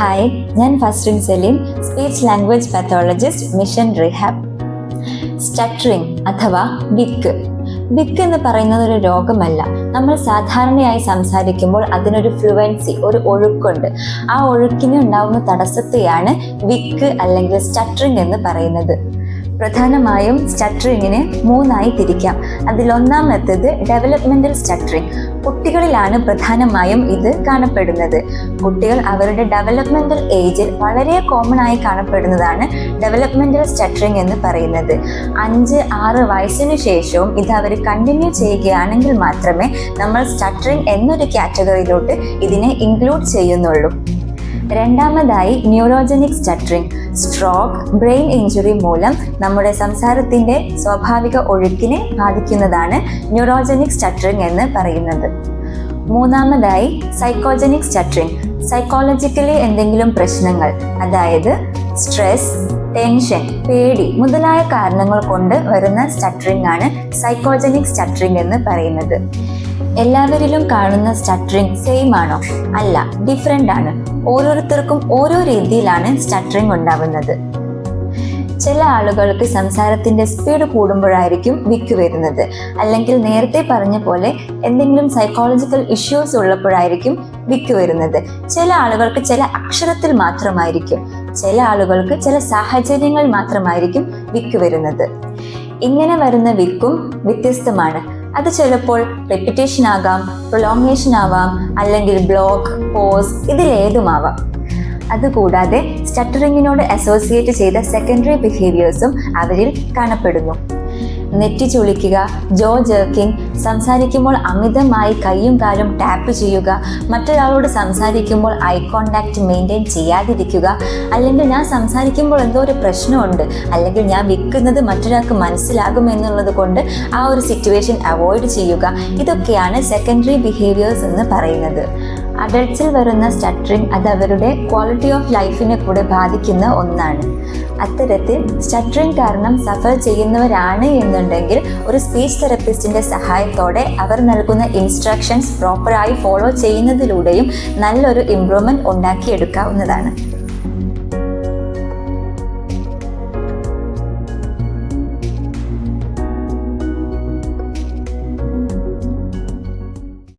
Hi, ഞാൻ Fastin Saleem, speech language pathologist, mission rehab. Stuttering അഥവാ വിക്ക് എന്ന് പറയുന്നത് ഒരു രോഗമല്ല. നമ്മൾ സാധാരണയായി സംസാരിക്കുമ്പോൾ അതിനൊരു ഫ്ലുവൻസി, ഒരു ഒഴുക്കുണ്ട്. ആ ഒഴുക്കിന് ഉണ്ടാവുന്ന തടസ്സത്തെയാണ് വിക്ക് അല്ലെങ്കിൽ സ്റ്റട്ടറിംഗ് എന്ന് പറയുന്നത്. പ്രധാനമായും സ്റ്റട്ടറിങ്ങിനെ 3 തിരിക്കാം. അതിലൊന്നാമത്തേത് ഡെവലപ്മെന്റൽ സ്റ്റട്ടറിങ്. കുട്ടികളിലാണ് പ്രധാനമായും ഇത് കാണപ്പെടുന്നത്. കുട്ടികൾ അവരുടെ ഡെവലപ്മെന്റൽ ഏജിൽ വളരെ കോമൺ ആയി കാണപ്പെടുന്നതാണ് ഡെവലപ്മെന്റൽ സ്റ്റട്ടറിങ് എന്ന് പറയുന്നത്. 5-6 വയസ്സിനു ശേഷവും ഇത് അവർ കണ്ടിന്യൂ ചെയ്യുകയാണെങ്കിൽ മാത്രമേ നമ്മൾ സ്റ്റട്ടറിങ് എന്നൊരു കാറ്റഗറിയിലോട്ട് ഇതിനെ ഇൻക്ലൂഡ് ചെയ്യുന്നുള്ളൂ. രണ്ടാമതായി neurogenic stuttering. Stroke, brain injury മൂലം നമ്മുടെ സംസാരത്തിന്റെ സ്വാഭാവിക ഒഴുക്കിനെ ബാധിക്കുന്നതാണ് ന്യൂറോജനിക് സ്റ്റട്ടറിങ് എന്ന് പറയുന്നത്. മൂന്നാമതായി സൈക്കോജനിക് സ്റ്റട്ടറിങ്. സൈക്കോളജിക്കലി എന്തെങ്കിലും പ്രശ്നങ്ങൾ, അതായത് സ്ട്രെസ്, ടെൻഷൻ, പേടി മുതലായ കാരണങ്ങൾ കൊണ്ട് വരുന്ന സ്റ്റട്ടറിങ് ആണ് സൈക്കോജനിക് സ്റ്റട്ടറിങ് എന്ന് പറയുന്നത്. എല്ലാവരിലും കാണുന്ന സ്റ്റട്ടറിങ് സെയിം ആണോ? അല്ല, ഡിഫറെൻ്റ് ആണ്. ഓരോരുത്തർക്കും ഓരോ രീതിയിലാണ് സ്റ്റട്ടറിങ് ഉണ്ടാവുന്നത്. ചില ആളുകൾക്ക് സംസാരത്തിന്റെ സ്പീഡ് കൂടുമ്പോഴായിരിക്കും വിക്ക് വരുന്നത്, അല്ലെങ്കിൽ നേരത്തെ പറഞ്ഞ പോലെ എന്തെങ്കിലും സൈക്കോളജിക്കൽ ഇഷ്യൂസ് ഉള്ളപ്പോഴായിരിക്കും വിക്ക് വരുന്നത്. ചില ആളുകൾക്ക് ചില അക്ഷരത്തിൽ മാത്രമായിരിക്കും, ചില ആളുകൾക്ക് ചില സാഹചര്യങ്ങൾ മാത്രമായിരിക്കും വിക്ക് വരുന്നത്. ഇങ്ങനെ വരുന്ന വിക്കും വ്യത്യസ്തമാണ്. അത് ചിലപ്പോൾ റെപ്പിറ്റേഷൻ ആകാം, പ്രൊലോങ്ങേഷൻ ആവാം, അല്ലെങ്കിൽ ബ്ലോക്ക്, പോസ്, ഇതിലേതുമാവാം. അതുകൂടാതെ സ്റ്റട്ടറിങ്ങിനോട് അസോസിയേറ്റ് ചെയ്ത സെക്കൻഡറി ബിഹേവിയേഴ്സും അവരിൽ കാണപ്പെടുന്നു. നെറ്റി ചുളിക്കുക, ജോ ജേർക്കിംഗ്, സംസാരിക്കുമ്പോൾ അമിതമായി കൈയും കാലും ടാപ്പ് ചെയ്യുക, മറ്റൊരാളോട് സംസാരിക്കുമ്പോൾ ഐ കോണ്ടാക്ട് മെയിൻറ്റെയിൻ ചെയ്യാതിരിക്കുക, അല്ലെങ്കിൽ ഞാൻ സംസാരിക്കുമ്പോൾ എന്തോ ഒരു പ്രശ്നമുണ്ട്, അല്ലെങ്കിൽ ഞാൻ വിൽക്കുന്നത് മറ്റൊരാൾക്ക് മനസ്സിലാകുമെന്നുള്ളത് കൊണ്ട് ആ ഒരു സിറ്റുവേഷൻ അവോയ്ഡ് ചെയ്യുക. ഇതൊക്കെയാണ് സെക്കൻഡറി ബിഹേവിയേഴ്സ് എന്ന് പറയുന്നത്. അഡൾട്ട്സിൽ വരുന്ന സ്റ്റട്ടറിങ് അത് അവരുടെ ക്വാളിറ്റി ഓഫ് ലൈഫിനെ കൂടെ ബാധിക്കുന്ന ഒന്നാണ്. അത്തരത്തിൽ സ്റ്റട്ടറിങ് കാരണം സഫർ ചെയ്യുന്നവരാണ് എന്നുണ്ടെങ്കിൽ ഒരു സ്പീച്ച് തെറപ്പിസ്റ്റിന്റെ സഹായത്തോടെ അവർ നൽകുന്ന ഇൻസ്ട്രക്ഷൻസ് പ്രോപ്പറായി ഫോളോ ചെയ്യുന്നതിലൂടെയും നല്ലൊരു ഇംപ്രൂവ്മെന്റ് ഉണ്ടാക്കിയെടുക്കാവുന്നതാണ്.